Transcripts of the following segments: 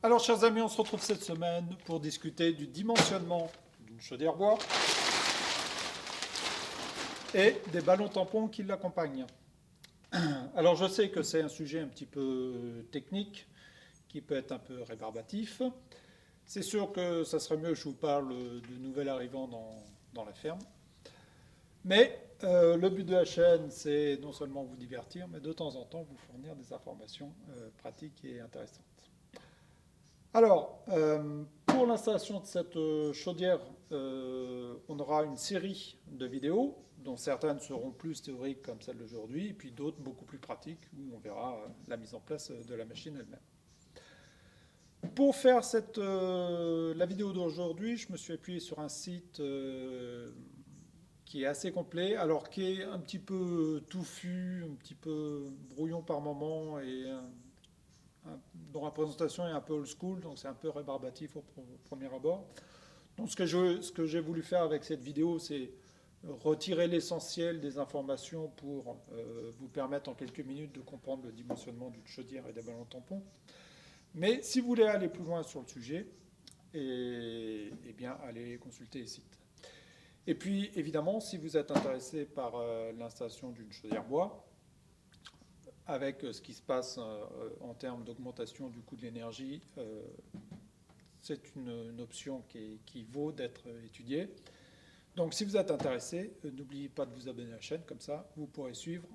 Alors, chers amis, on se retrouve cette semaine pour discuter du dimensionnement d'une chaudière bois et des ballons tampons qui l'accompagnent. Alors, je sais que c'est un sujet un petit peu technique, qui peut être un peu rébarbatif. C'est sûr que ça serait mieux que je vous parle de nouvel arrivant dans la ferme. Mais le but de la chaîne, c'est non seulement vous divertir, mais de temps en temps vous fournir des informations pratiques et intéressantes. Alors, pour l'installation de cette chaudière, on aura une série de vidéos, dont certaines seront plus théoriques comme celle d'aujourd'hui, et puis d'autres beaucoup plus pratiques, où on verra la mise en place de la machine elle-même. Pour faire la vidéo d'aujourd'hui, je me suis appuyé sur un site qui est assez complet, alors qui est un petit peu touffu, un petit peu brouillon par moment, et dont la présentation est un peu old school, donc c'est un peu rébarbatif au premier abord. Donc ce que j'ai voulu faire avec cette vidéo, c'est retirer l'essentiel des informations pour vous permettre en quelques minutes de comprendre le dimensionnement d'une chaudière et des ballons tampons. Mais si vous voulez aller plus loin sur le sujet, eh bien, allez consulter les sites. Et puis, évidemment, si vous êtes intéressé par l'installation d'une chaudière bois, avec ce qui se passe en termes d'augmentation du coût de l'énergie, c'est une option qui vaut d'être étudiée. Donc si vous êtes intéressé, n'oubliez pas de vous abonner à la chaîne, comme ça vous pourrez suivre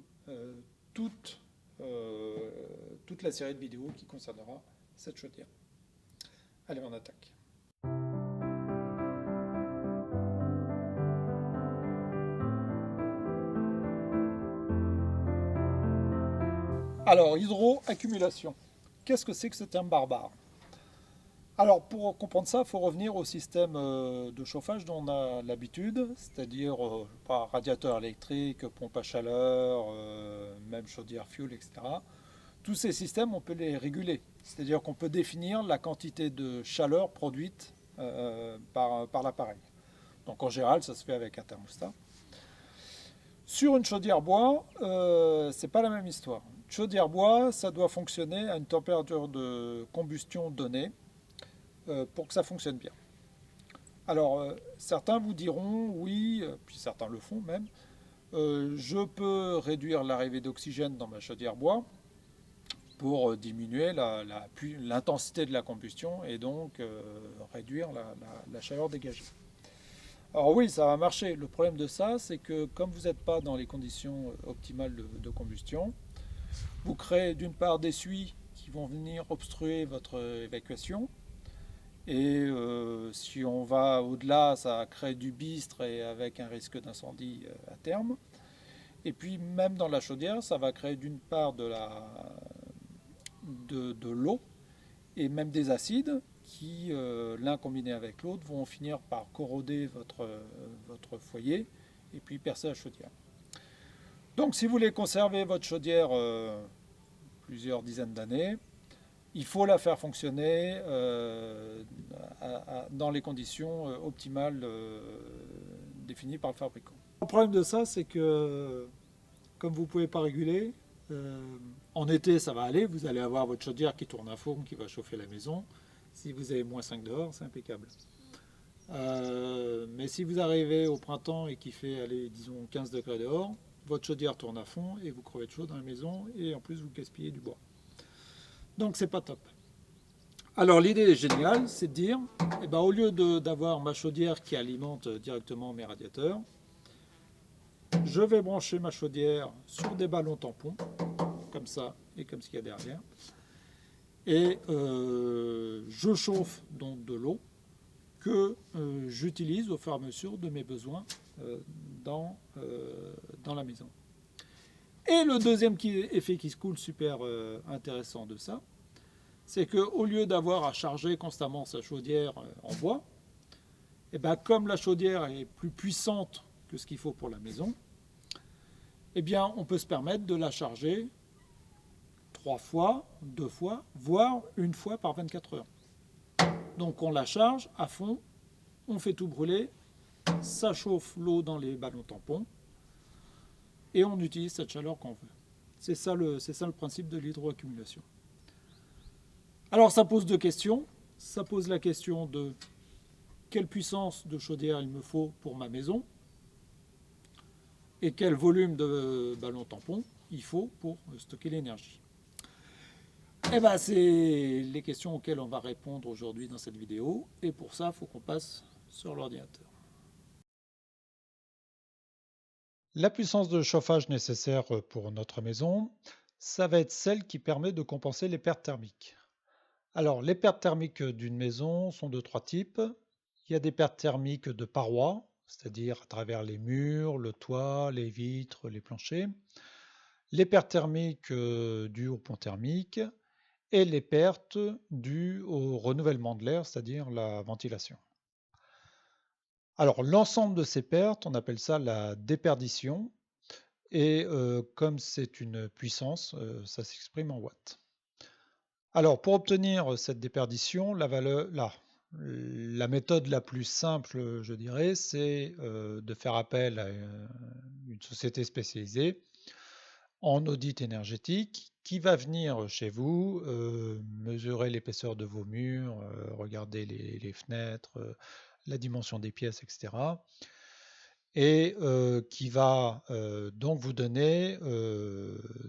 toute la série de vidéos qui concernera cette chaudière. Allez, on attaque. Alors, hydroaccumulation. Qu'est-ce que c'est que ce terme barbare? Alors, pour comprendre ça, il faut revenir au système de chauffage dont on a l'habitude, c'est-à-dire radiateur électrique, pompe à chaleur, même chaudière fuel, etc. Tous ces systèmes, on peut les réguler, c'est-à-dire qu'on peut définir la quantité de chaleur produite par l'appareil. Donc, en général, ça se fait avec un thermostat. Sur une chaudière bois, c'est pas la même histoire. Une chaudière bois, ça doit fonctionner à une température de combustion donnée pour que ça fonctionne bien. Alors, certains vous diront, oui, puis certains le font même, je peux réduire l'arrivée d'oxygène dans ma chaudière bois pour diminuer l'intensité de la combustion et donc réduire la chaleur dégagée. Alors oui, ça va marcher. Le problème de ça, c'est que comme vous n'êtes pas dans les conditions optimales de combustion, vous créez d'une part des suies qui vont venir obstruer votre évacuation. Et si on va au-delà, ça crée du bistre et avec un risque d'incendie à terme. Et puis même dans la chaudière, ça va créer d'une part de l'eau et même des acides qui, l'un combiné avec l'autre, vont finir par corroder votre foyer et puis percer la chaudière. Donc si vous voulez conserver votre chaudière plusieurs dizaines d'années, il faut la faire fonctionner dans les conditions optimales définies par le fabricant. Le problème de ça, c'est que comme vous ne pouvez pas réguler, en été ça va aller, vous allez avoir votre chaudière qui tourne à fourme, qui va chauffer la maison. Si vous avez moins 5 dehors, c'est impeccable. Mais si vous arrivez au printemps et qu'il fait, allez, disons 15 degrés dehors, votre chaudière tourne à fond et vous crevez de chaud dans la maison et en plus vous gaspillez du bois. Donc c'est pas top. Alors l'idée géniale, c'est de dire, au lieu d'avoir ma chaudière qui alimente directement mes radiateurs, je vais brancher ma chaudière sur des ballons tampons, comme ça et comme ce qu'il y a derrière. Et je chauffe donc de l'eau que j'utilise au fur et à mesure de mes besoins dans la maison. Et le deuxième effet qui se coule super intéressant de ça, c'est qu'au lieu d'avoir à charger constamment sa chaudière en bois, comme la chaudière est plus puissante que ce qu'il faut pour la maison, on peut se permettre de la charger 3 fois, 2 fois, voire 1 fois par 24 heures. Donc on la charge à fond, on fait tout brûler, ça chauffe l'eau dans les ballons tampons et on utilise cette chaleur qu'on veut. C'est ça le principe de l'hydroaccumulation. Alors ça pose deux questions. Ça pose la question de quelle puissance de chaudière il me faut pour ma maison et quel volume de ballon tampon il faut pour stocker l'énergie. Eh ben, c'est les questions auxquelles on va répondre aujourd'hui dans cette vidéo. Et pour ça, il faut qu'on passe sur l'ordinateur. La puissance de chauffage nécessaire pour notre maison, ça va être celle qui permet de compenser les pertes thermiques. Alors, les pertes thermiques d'une maison sont de trois types. Il y a des pertes thermiques de parois, c'est-à-dire à travers les murs, le toit, les vitres, les planchers. Les pertes thermiques dues au pont thermique et les pertes dues au renouvellement de l'air, c'est-à-dire la ventilation. Alors, l'ensemble de ces pertes, on appelle ça la déperdition. Et comme c'est une puissance, ça s'exprime en watts. Alors, pour obtenir cette déperdition, la méthode la plus simple, je dirais, c'est de faire appel à une société spécialisée en audit énergétique qui va venir chez vous, mesurer l'épaisseur de vos murs, regarder les fenêtres, la dimension des pièces, etc. Et qui va donc vous donner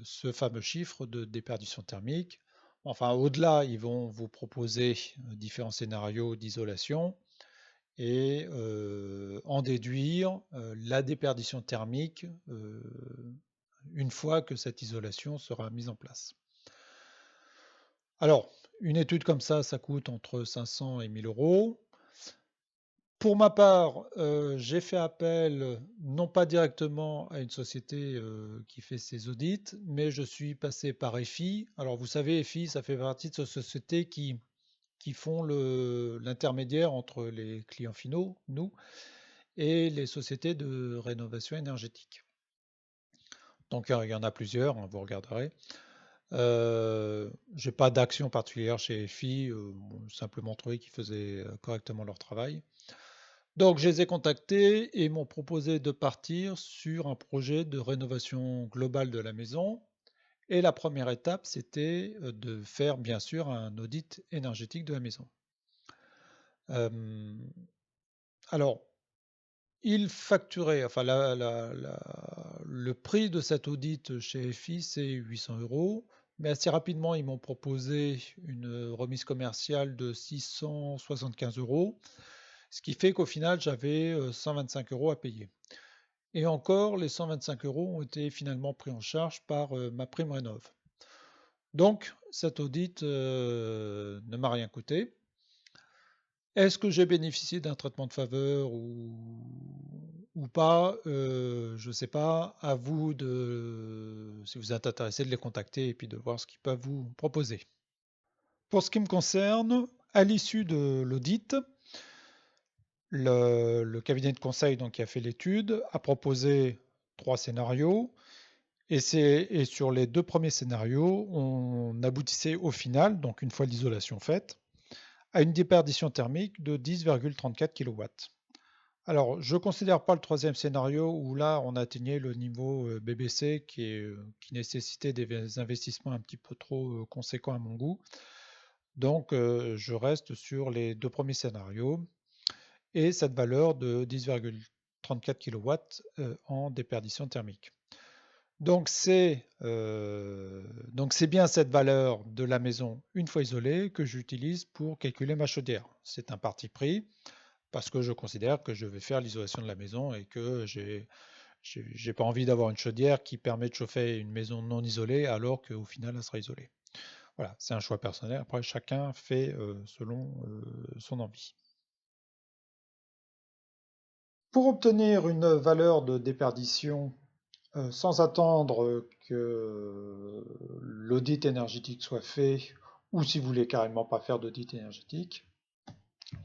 ce fameux chiffre de déperdition thermique. Enfin, au-delà, ils vont vous proposer différents scénarios d'isolation et en déduire la déperdition thermique une fois que cette isolation sera mise en place. Alors, une étude comme ça coûte entre 500 et 1000 euros. Pour ma part, j'ai fait appel non pas directement à une société qui fait ces audits, mais je suis passé par EFI. Alors vous savez, EFI, ça fait partie de ces sociétés qui font l'intermédiaire entre les clients finaux, nous, et les sociétés de rénovation énergétique. Donc il y en a plusieurs, hein, vous regarderez. J'ai pas d'action particulière chez EFI, simplement trouvé qu'ils faisaient correctement leur travail. Donc je les ai contactés et ils m'ont proposé de partir sur un projet de rénovation globale de la maison. Et la première étape, c'était de faire bien sûr un audit énergétique de la maison. Euh, alors, ils facturaient, enfin le prix de cet audit chez FI, c'est 800 euros. Mais assez rapidement, ils m'ont proposé une remise commerciale de 675 euros. Ce qui fait qu'au final, j'avais 125 euros à payer. Et encore, les 125 euros ont été finalement pris en charge par ma prime rénov. Donc, cet audit ne m'a rien coûté. Est-ce que j'ai bénéficié d'un traitement de faveur ou pas? Je ne sais pas. À vous si vous êtes intéressé, de les contacter et puis de voir ce qu'ils peuvent vous proposer. Pour ce qui me concerne, à l'issue de l'audit, le cabinet de conseil donc, qui a fait l'étude a proposé 3 scénarios et sur les 2 premiers scénarios, on aboutissait au final, donc une fois l'isolation faite, à une déperdition thermique de 10,34 kW. Alors, je ne considère pas le troisième scénario où là, on atteignait le niveau BBC qui nécessitait des investissements un petit peu trop conséquents à mon goût. Donc, je reste sur les 2 premiers scénarios et cette valeur de 10,34 kW en déperdition thermique. Donc c'est bien cette valeur de la maison une fois isolée que j'utilise pour calculer ma chaudière. C'est un parti pris parce que je considère que je vais faire l'isolation de la maison et que j'ai pas envie d'avoir une chaudière qui permet de chauffer une maison non isolée alors qu'au final elle sera isolée. Voilà, c'est un choix personnel. Après, chacun fait selon son envie. Pour obtenir une valeur de déperdition sans attendre que l'audit énergétique soit fait, ou si vous voulez carrément pas faire d'audit énergétique,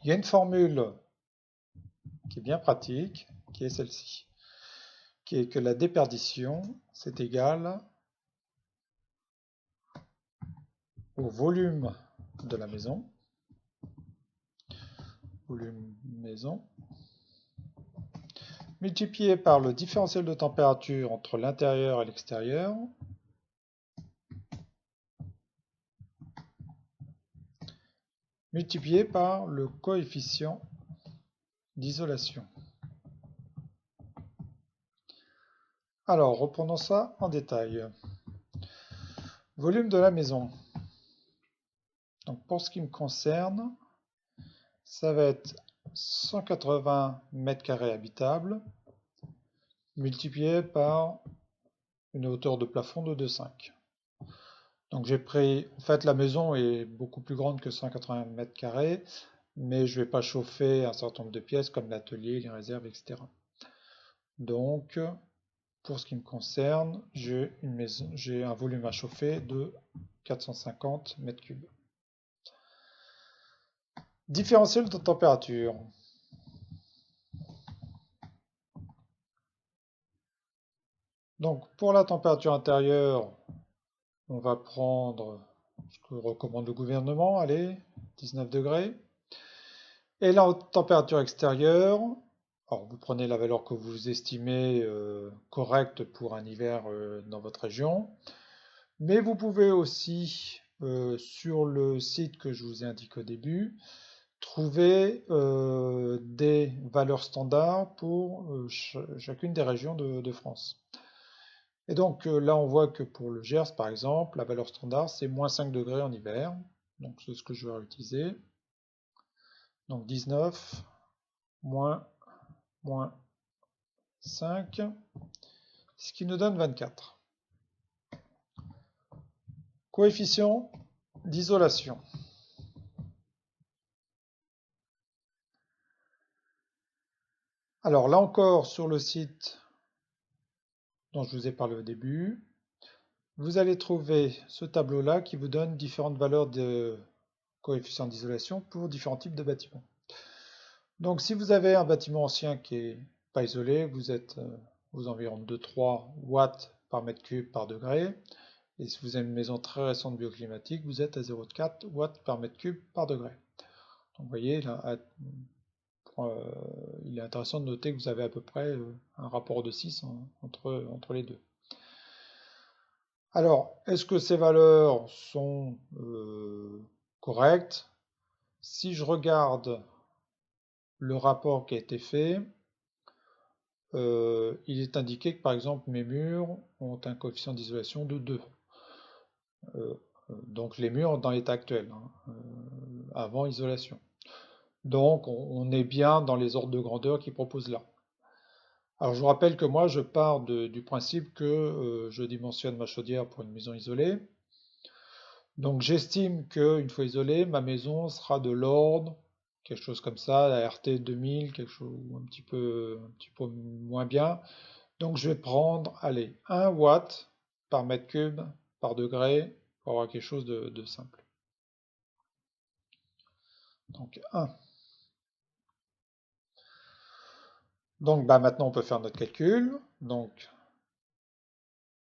il y a une formule qui est bien pratique, qui est celle-ci, qui est que la déperdition, c'est égal au volume de la maison, volume maison, multiplié par le différentiel de température entre l'intérieur et l'extérieur, multiplié par le coefficient d'isolation. Alors, reprenons ça en détail. Volume de la maison. Donc, pour ce qui me concerne, ça va être 180 m² habitables multiplié par une hauteur de plafond de 2,5. Donc j'ai pris, en fait la maison est beaucoup plus grande que 180 m², mais je ne vais pas chauffer un certain nombre de pièces comme l'atelier, les réserves, etc. Donc pour ce qui me concerne, j'ai un volume à chauffer de 450 m3. Différentiel de température. Donc pour la température intérieure, on va prendre ce que recommande le gouvernement, allez, 19 degrés. Et la température extérieure, alors vous prenez la valeur que vous estimez correcte pour un hiver dans votre région, mais vous pouvez aussi, sur le site que je vous ai indiqué au début, trouver des valeurs standards pour chacune des régions de France. Et donc là, on voit que pour le Gers, par exemple, la valeur standard, c'est moins 5 degrés en hiver. Donc c'est ce que je vais utiliser. Donc 19, moins 5, ce qui nous donne 24. Coefficient d'isolation. Alors là encore, sur le site dont je vous ai parlé au début, vous allez trouver ce tableau-là qui vous donne différentes valeurs de coefficient d'isolation pour différents types de bâtiments. Donc si vous avez un bâtiment ancien qui n'est pas isolé, vous êtes aux environs de 2-3 watts par mètre cube par degré. Et si vous avez une maison très récente bioclimatique, vous êtes à 0,4 watts par mètre cube par degré. Donc vous voyez, là, il est intéressant de noter que vous avez à peu près un rapport de 6 entre les deux. Alors, est-ce que ces valeurs sont correctes? Si je regarde le rapport qui a été fait, il est indiqué que par exemple mes murs ont un coefficient d'isolation de 2. Donc les murs dans l'état actuel, avant isolation. Donc on est bien dans les ordres de grandeur qu'ils proposent là. Alors je vous rappelle que moi je pars du principe que je dimensionne ma chaudière pour une maison isolée. Donc j'estime qu'une fois isolée, ma maison sera de l'ordre, quelque chose comme ça, la RT 2000, quelque chose un petit peu moins bien. Donc je vais prendre, allez, 1 watt par mètre cube par degré pour avoir quelque chose de simple. Donc 1. Donc bah, maintenant on peut faire notre calcul. Donc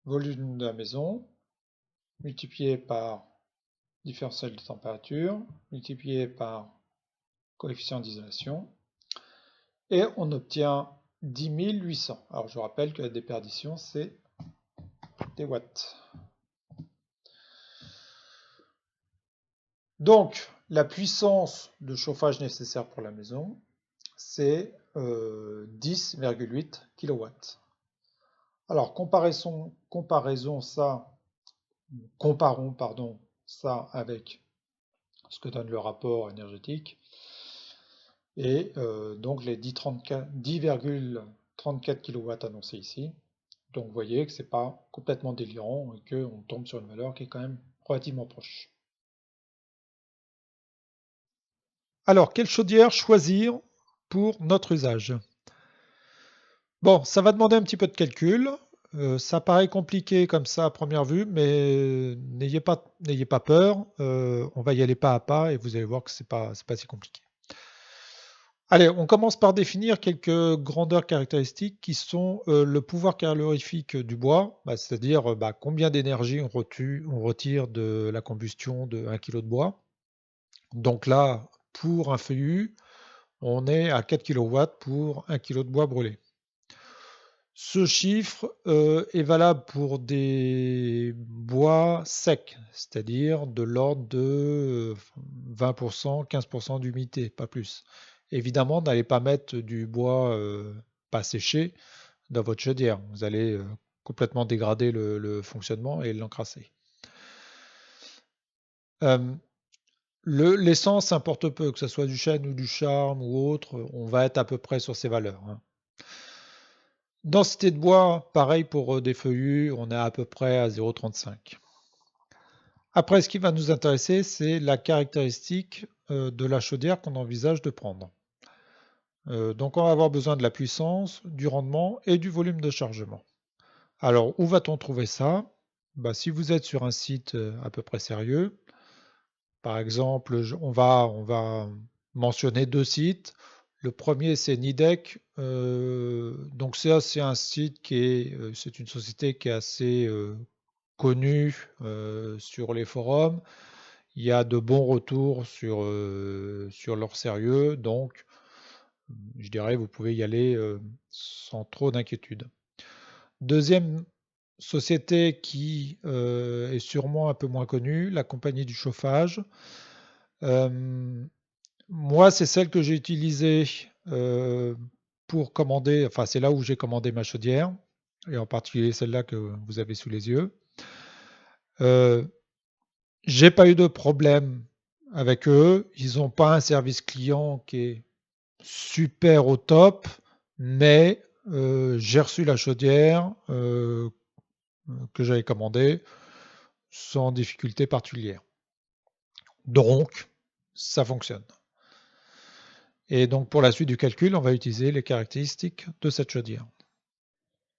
volume de la maison multiplié par différentiel de température multiplié par coefficient d'isolation et on obtient 10 800. Alors je vous rappelle que la déperdition c'est des watts. Donc la puissance de chauffage nécessaire pour la maison c'est 10,8 kW. Alors comparons ça avec ce que donne le rapport énergétique et donc les 10,34 kW annoncés ici. Donc vous voyez que c'est pas complètement délirant et qu'on tombe sur une valeur qui est quand même relativement proche. Alors, quelle chaudière choisir pour notre usage? Bon, ça va demander un petit peu de calcul. Ça paraît compliqué comme ça à première vue, mais n'ayez pas peur. On va y aller pas à pas et vous allez voir que c'est pas si compliqué. Allez, on commence par définir quelques grandeurs caractéristiques qui sont le pouvoir calorifique du bois, c'est-à-dire combien d'énergie on retire de la combustion de 1 kg de bois. Donc là, pour un feuillu, on est à 4 kW pour 1 kg de bois brûlé. Ce chiffre est valable pour des bois secs, c'est-à-dire de l'ordre de 20%, 15% d'humidité, pas plus. Évidemment, n'allez pas mettre du bois pas séché dans votre chaudière. Vous allez complètement dégrader le fonctionnement et l'encrasser. Euh, L'essence importe peu, que ce soit du chêne ou du charme ou autre, on va être à peu près sur ces valeurs, hein. Densité de bois, pareil pour des feuillus, on est à peu près à 0,35. Après, ce qui va nous intéresser, c'est la caractéristique de la chaudière qu'on envisage de prendre. Donc, on va avoir besoin de la puissance, du rendement et du volume de chargement. Alors, où va-t-on trouver ça? Bah, si vous êtes sur un site à peu près sérieux, par exemple, on va mentionner deux sites. Le premier, c'est Nidec. Donc ça, c'est un site c'est une société qui est assez connue sur les forums. Il y a de bons retours sur leur sérieux, donc je dirais vous pouvez y aller sans trop d'inquiétude. Deuxième société qui est sûrement un peu moins connue, la compagnie du chauffage. Euh, Moi, c'est celle que j'ai utilisée pour commander, enfin c'est là où j'ai commandé ma chaudière, et en particulier celle-là que vous avez sous les yeux. Euh, j'ai pas eu de problème avec eux. Ils n'ont pas un service client qui est super au top, mais j'ai reçu la chaudière que j'avais commandée sans difficulté particulière. Donc, ça fonctionne. Et donc, pour la suite du calcul, on va utiliser les caractéristiques de cette chaudière.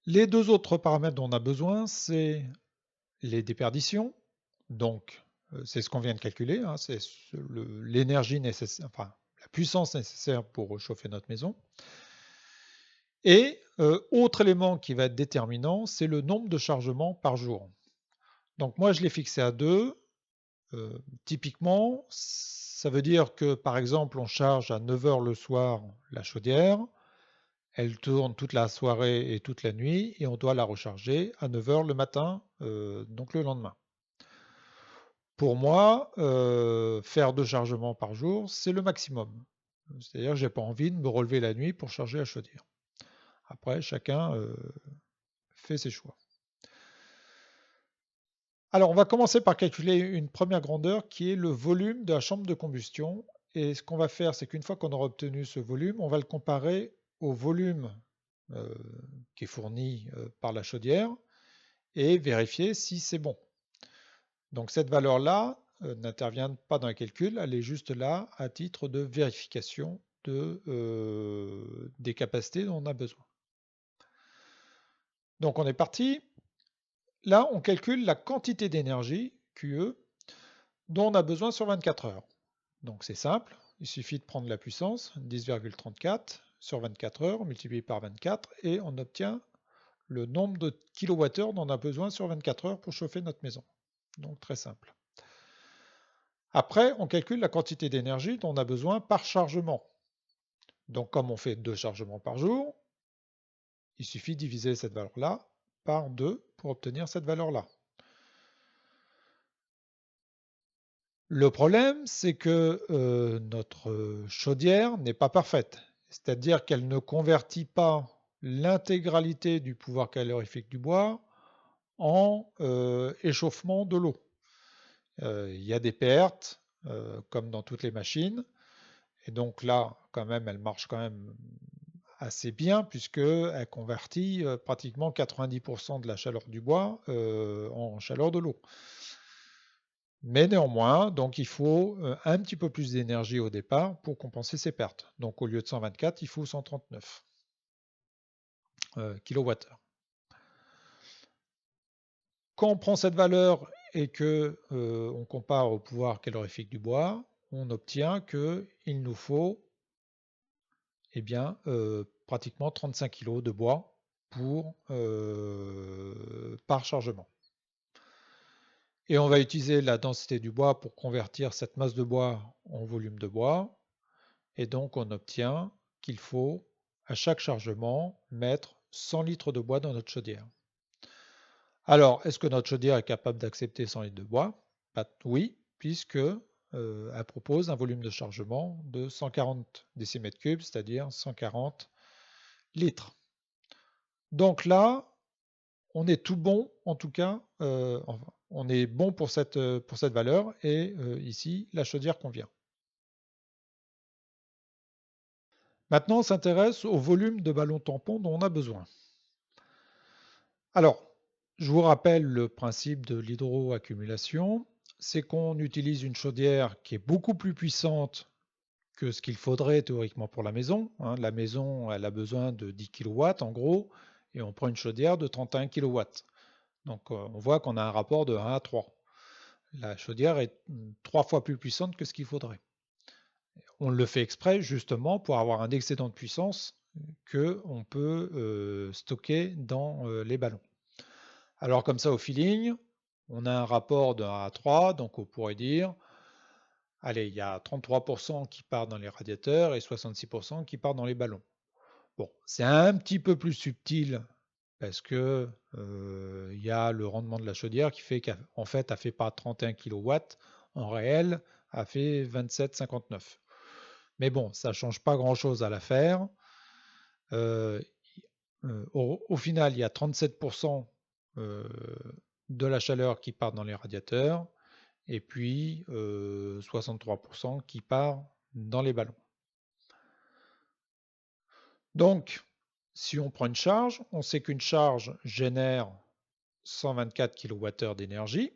Les deux autres paramètres dont on a besoin, c'est les déperditions. Donc, c'est ce qu'on vient de calculer, hein, c'est l'énergie nécessaire, enfin, la puissance nécessaire pour chauffer notre maison. Et autre élément qui va être déterminant, c'est le nombre de chargements par jour. Donc moi, je l'ai fixé à 2. Typiquement, ça veut dire que par exemple, on charge à 9 heures le soir la chaudière, elle tourne toute la soirée et toute la nuit, et on doit la recharger à 9 heures le matin, donc le lendemain. Pour moi, faire 2 chargements par jour, c'est le maximum. C'est-à-dire que j'ai pas envie de me relever la nuit pour charger la chaudière. Après, chacun fait ses choix. Alors, on va commencer par calculer une première grandeur qui est le volume de la chambre de combustion. Et ce qu'on va faire, c'est qu'une fois qu'on aura obtenu ce volume, on va le comparer au volume euh, qui est fourni par la chaudière et vérifier si c'est bon. Donc cette valeur-là n'intervient pas dans le calcul, elle est juste là à titre de vérification des capacités dont on a besoin. Donc on est parti. Là, on calcule la quantité d'énergie, QE, dont on a besoin sur 24 heures. Donc c'est simple, il suffit de prendre la puissance, 10,34 sur 24 heures, multiplié par 24, et on obtient le nombre de kilowattheures dont on a besoin sur 24 heures pour chauffer notre maison. Donc très simple. Après, on calcule la quantité d'énergie dont on a besoin par chargement. Donc comme on fait 2 chargements par jour, il suffit de diviser cette valeur-là par 2 pour obtenir cette valeur-là. Le problème, c'est que notre chaudière n'est pas parfaite. C'est-à-dire qu'elle ne convertit pas l'intégralité du pouvoir calorifique du bois en échauffement de l'eau. Il y a des pertes, comme dans toutes les machines. Et donc là, quand même, elle marche quand même assez bien puisqu'elle convertit pratiquement 90% de la chaleur du bois en chaleur de l'eau. Mais néanmoins, donc il faut un petit peu plus d'énergie au départ pour compenser ces pertes. Donc au lieu de 124, il faut 139 kWh. Quand on prend cette valeur et que on compare au pouvoir calorifique du bois, on obtient qu'il nous faut eh bien, pratiquement 35 kg de bois par chargement. Et on va utiliser la densité du bois pour convertir cette masse de bois en volume de bois. Et donc, on obtient qu'il faut à chaque chargement mettre 100 litres de bois dans notre chaudière. Alors, est-ce que notre chaudière est capable d'accepter 100 litres de bois? Oui, puisque elle propose un volume de chargement de 140 décimètres cubes, c'est-à-dire 140 litres. Donc là, on est tout bon, en tout cas, enfin, on est bon pour cette valeur et ici, la chaudière convient. Maintenant, on s'intéresse au volume de ballon tampon dont on a besoin. Alors, je vous rappelle le principe de l'hydroaccumulation, c'est qu'on utilise une chaudière qui est beaucoup plus puissante que ce qu'il faudrait théoriquement pour la maison, hein. La maison, elle a besoin de 10 kW en gros, et on prend une chaudière de 31 kW. Donc on voit qu'on a un rapport de 1 à 3. La chaudière est 3 fois plus puissante que ce qu'il faudrait. On le fait exprès justement pour avoir un excédent de puissance que on peut stocker dans les ballons. Alors comme ça au feeling, on a un rapport de 1 à 3, donc on pourrait dire, allez, il y a 33% qui part dans les radiateurs et 66% qui part dans les ballons. Bon, c'est un petit peu plus subtil parce que il y a le rendement de la chaudière qui fait qu'en fait, elle fait pas 31 kW, en réel, elle fait 27,59. Mais bon, ça change pas grand-chose à l'affaire. Euh, au final, il y a 37% de la chaleur qui part dans les radiateurs et puis 63% qui part dans les ballons. Donc, si on prend une charge, on sait qu'une charge génère 124 kWh d'énergie.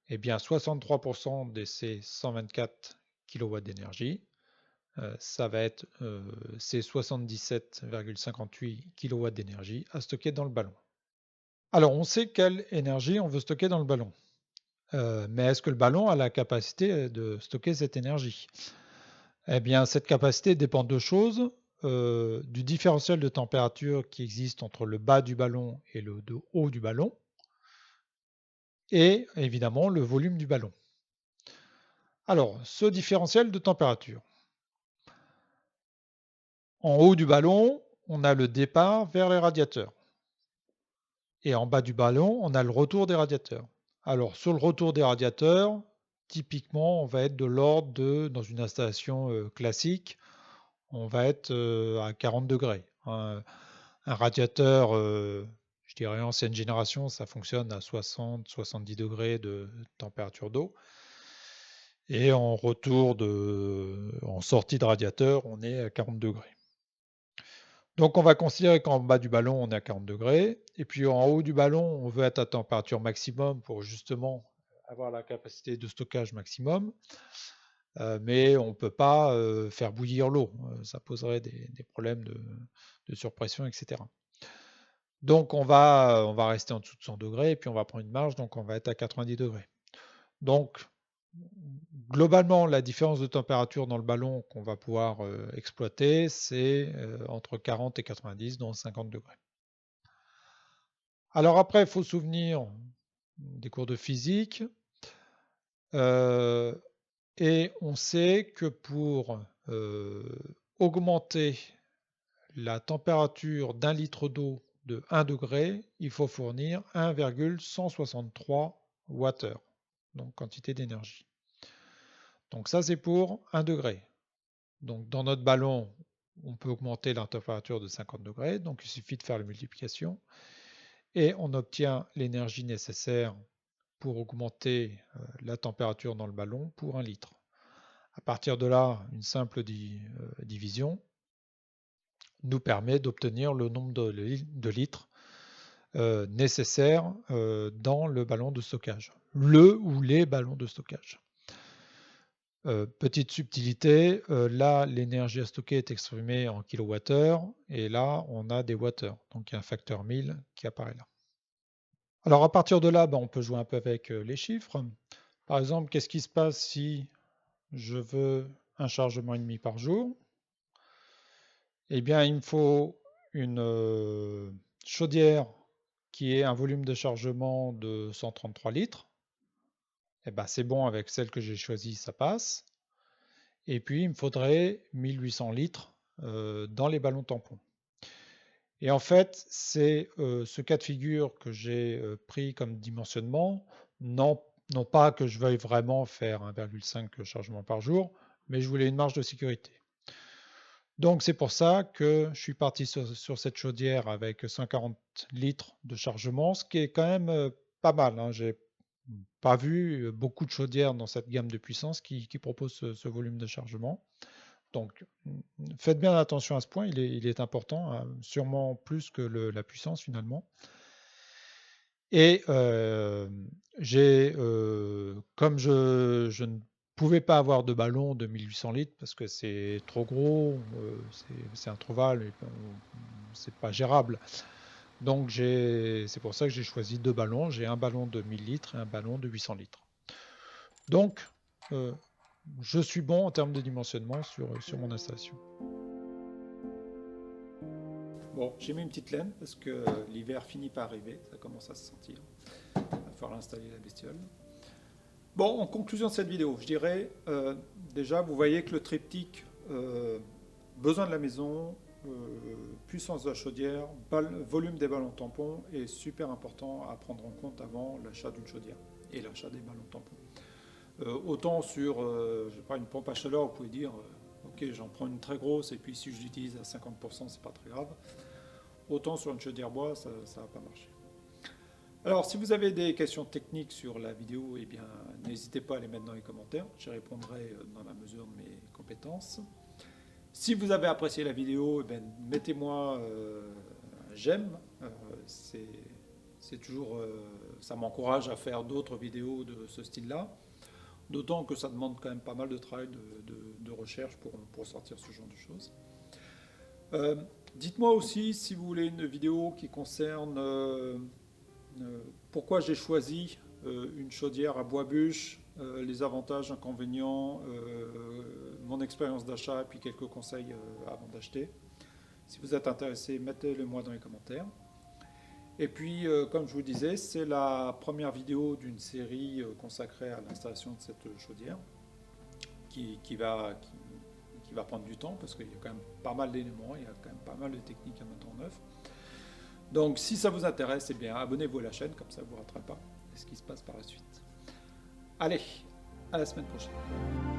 Eh bien, 63% de ces 124 kW d'énergie, ça va être ces 77,58 kW d'énergie à stocker dans le ballon. Alors, on sait quelle énergie on veut stocker dans le ballon. Mais est-ce que le ballon a la capacité de stocker cette énergie? Eh bien, cette capacité dépend de deux choses. Du différentiel de température qui existe entre le bas du ballon et le haut du ballon, et évidemment le volume du ballon. Alors, ce différentiel de température. En haut du ballon, on a le départ vers les radiateurs. Et en bas du ballon, on a le retour des radiateurs. Alors, sur le retour des radiateurs, typiquement, on va être de l'ordre de, dans une installation classique, on va être à 40 degrés. Un radiateur, je dirais ancienne génération, ça fonctionne à 60-70 degrés de température d'eau. Et en sortie de radiateur, on est à 40 degrés. Donc on va considérer qu'en bas du ballon, on est à 40 degrés. Et puis en haut du ballon, on veut être à température maximum pour justement avoir la capacité de stockage maximum. Mais on ne peut pas faire bouillir l'eau. Ça poserait des problèmes de surpression, etc. Donc on va rester en dessous de 100 degrés et puis on va prendre une marge, donc on va être à 90 degrés. Donc globalement, la différence de température dans le ballon qu'on va pouvoir exploiter, c'est entre 40 et 90, donc 50 degrés. Alors après, il faut se souvenir des cours de physique. Et on sait que pour augmenter la température d'un litre d'eau de 1 degré, il faut fournir 1,163 Wh, donc quantité d'énergie. Donc ça, c'est pour 1 degré. Donc dans notre ballon, on peut augmenter la température de 50 degrés, donc il suffit de faire la multiplication, et on obtient l'énergie nécessaire pour augmenter la température dans le ballon pour 1 litre. À partir de là, une simple division nous permet d'obtenir le nombre de litres nécessaires dans le ballon de stockage, le ou les ballons de stockage. Petite subtilité, là l'énergie à stocker est exprimée en kWh et là on a des wattheures, donc il y a un facteur 1000 qui apparaît là. Alors à partir de là, on peut jouer un peu avec les chiffres. Par exemple, qu'est-ce qui se passe si je veux un chargement et demi par jour? Eh bien, il me faut une chaudière qui ait un volume de chargement de 133 litres. Eh bien, c'est bon, avec celle que j'ai choisie, ça passe. Et puis, il me faudrait 1800 litres dans les ballons tampons. Et en fait, c'est ce cas de figure que j'ai pris comme dimensionnement, non, non pas que je veuille vraiment faire 1,5 chargement par jour, mais je voulais une marge de sécurité. Donc c'est pour ça que je suis parti sur cette chaudière avec 140 litres de chargement, ce qui est quand même pas mal, hein. J'ai pas vu beaucoup de chaudières dans cette gamme de puissance qui proposent ce volume de chargement. Donc faites bien attention à ce point, il est important, hein, sûrement plus que la puissance finalement. Et comme je ne pouvais pas avoir de ballon de 1800 litres parce que c'est trop gros, c'est introuvable, et c'est pas gérable. Donc c'est pour ça que j'ai choisi deux ballons. J'ai un ballon de 1000 litres et un ballon de 800 litres. Donc euh, je suis bon en termes de dimensionnement sur mon installation. Bon, j'ai mis une petite laine parce que l'hiver finit par arriver, ça commence à se sentir. Il va falloir installer la bestiole. Bon, en conclusion de cette vidéo, je dirais déjà, vous voyez que le triptyque besoin de la maison, puissance de la chaudière, volume des ballons tampons est super important à prendre en compte avant l'achat d'une chaudière et l'achat des ballons tampons. Autant sur je sais pas, une pompe à chaleur, vous pouvez dire ok, j'en prends une très grosse et puis si je l'utilise à 50%, c'est pas très grave. Autant sur une chaudière bois, ça va pas marcher. Alors, si vous avez des questions techniques sur la vidéo, eh bien, n'hésitez pas à les mettre dans les commentaires. J'y répondrai dans la mesure de mes compétences. Si vous avez apprécié la vidéo, eh bien, mettez-moi un j'aime. C'est toujours, ça m'encourage à faire d'autres vidéos de ce style-là. D'autant que ça demande quand même pas mal de travail de recherche pour sortir ce genre de choses. Dites-moi aussi si vous voulez une vidéo qui concerne pourquoi j'ai choisi une chaudière à bois bûche, les avantages, inconvénients, mon expérience d'achat et puis quelques conseils avant d'acheter. Si vous êtes intéressé, mettez-le moi dans les commentaires. Et puis, comme je vous disais, c'est la première vidéo d'une série consacrée à l'installation de cette chaudière qui va prendre du temps parce qu'il y a quand même pas mal d'éléments, il y a quand même pas mal de techniques à mettre en œuvre. Donc si ça vous intéresse, eh bien abonnez-vous à la chaîne, comme ça vous ne raterez pas ce qui se passe par la suite. Allez, à la semaine prochaine.